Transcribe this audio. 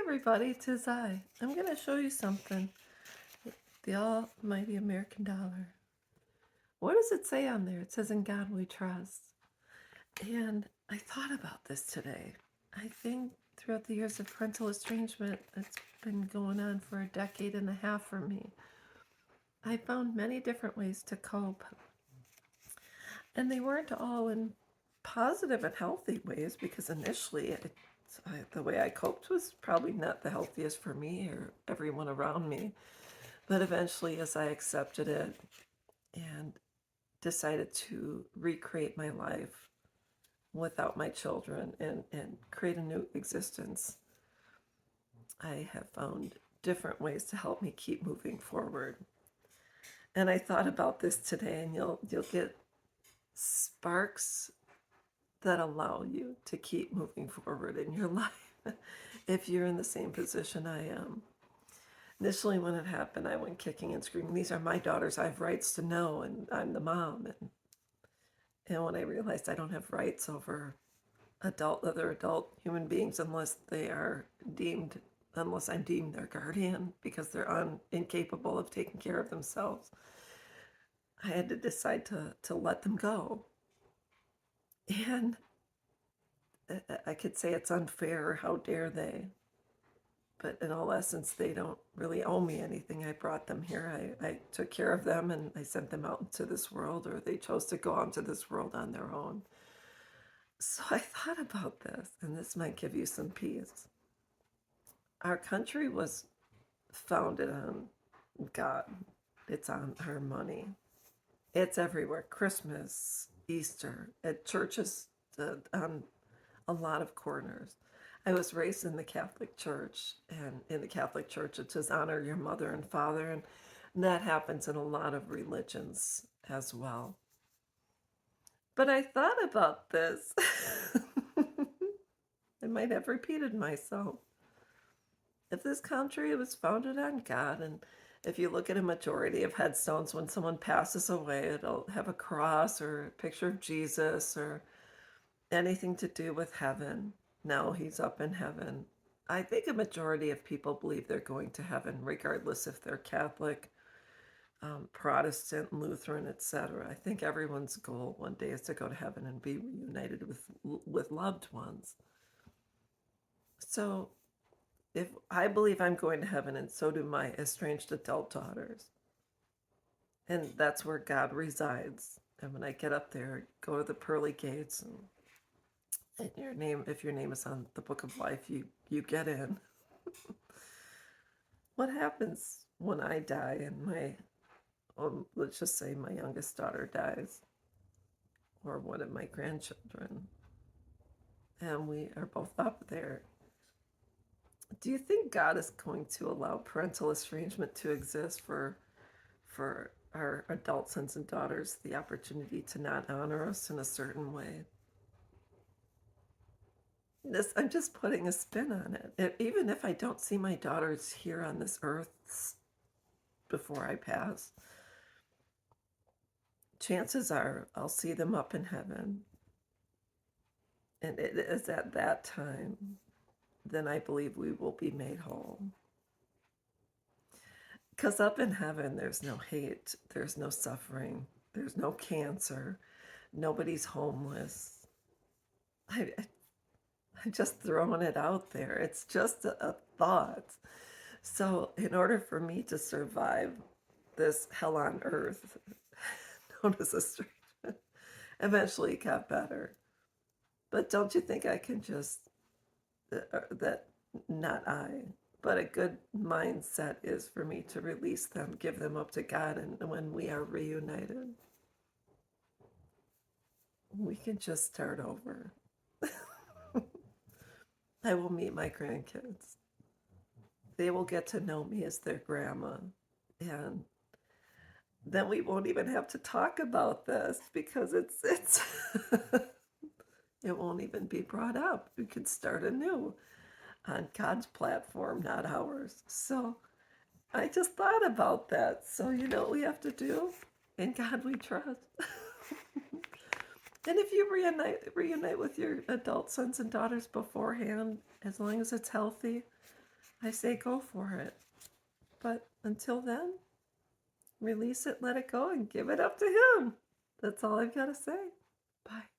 everybody, 'tis I. I'm going to show you something. The almighty American dollar. What does it say on there? It says, "In God we trust." And I thought about this today. I think throughout the years of parental estrangement, it's been going on for a decade and a half for me. I found many different ways to cope. And they weren't all in positive and healthy ways because initially the way I coped was probably not the healthiest for me or everyone around me. But eventually, as I accepted it and decided to recreate my life without my children and create a new existence, I have found different ways to help me keep moving forward. And I thought about this today, and you'll get sparks that allow you to keep moving forward in your life if you're in the same position I am. Initially, when it happened, I went kicking and screaming, "These are my daughters. I have rights to know, and I'm the mom." And when I realized I don't have rights over other adult human beings unless I'm deemed their guardian because they're incapable of taking care of themselves, I had to decide to let them go. And I could say it's unfair, how dare they? But in all essence, they don't really owe me anything. I brought them here. I took care of them and I sent them out into this world, or they chose to go out into this world on their own. So I thought about this, and this might give you some peace. Our country was founded on God. It's on our money. It's everywhere. Christmas, Easter, at churches, on a lot of corners. I was raised in the Catholic Church, and in the Catholic Church, it says honor your mother and father, and that happens in a lot of religions as well. But I thought about this. I might have repeated myself. If this country was founded on God, and if you look at a majority of headstones, when someone passes away, it'll have a cross or a picture of Jesus or anything to do with heaven. Now he's up in heaven. I think a majority of people believe they're going to heaven, regardless if they're Catholic, Protestant, Lutheran, etc. I think everyone's goal one day is to go to heaven and be reunited with loved ones. So if I believe I'm going to heaven, and so do my estranged adult daughters, and that's where God resides. And when I get up there, go to the pearly gates, and if your name is on the book of life, you get in. What happens when I die and let's just say my youngest daughter dies, or one of my grandchildren, and we are both up there? Do you think God is going to allow parental estrangement to exist for our adult sons and daughters the opportunity to not honor us in a certain way? I'm just putting a spin on it. Even if I don't see my daughters here on this earth before I pass, chances are I'll see them up in heaven. And it is at that time, then I believe we will be made whole. Because up in heaven, there's no hate, there's no suffering, there's no cancer, nobody's homeless. I'm just throwing it out there. It's just a thought. So, in order for me to survive this hell on earth, known as estrangement, eventually it got better. But don't you think I can just, that not I, but a good mindset is for me to release them, give them up to God, and when we are reunited, we can just start over. I will meet my grandkids. They will get to know me as their grandma. And then we won't even have to talk about this because it's it won't even be brought up. We could start anew on God's platform, not ours. So I just thought about that. So you know what we have to do? In God we trust. And if you reunite with your adult sons and daughters beforehand, as long as it's healthy, I say go for it. But until then, release it, let it go, and give it up to Him. That's all I've got to say. Bye.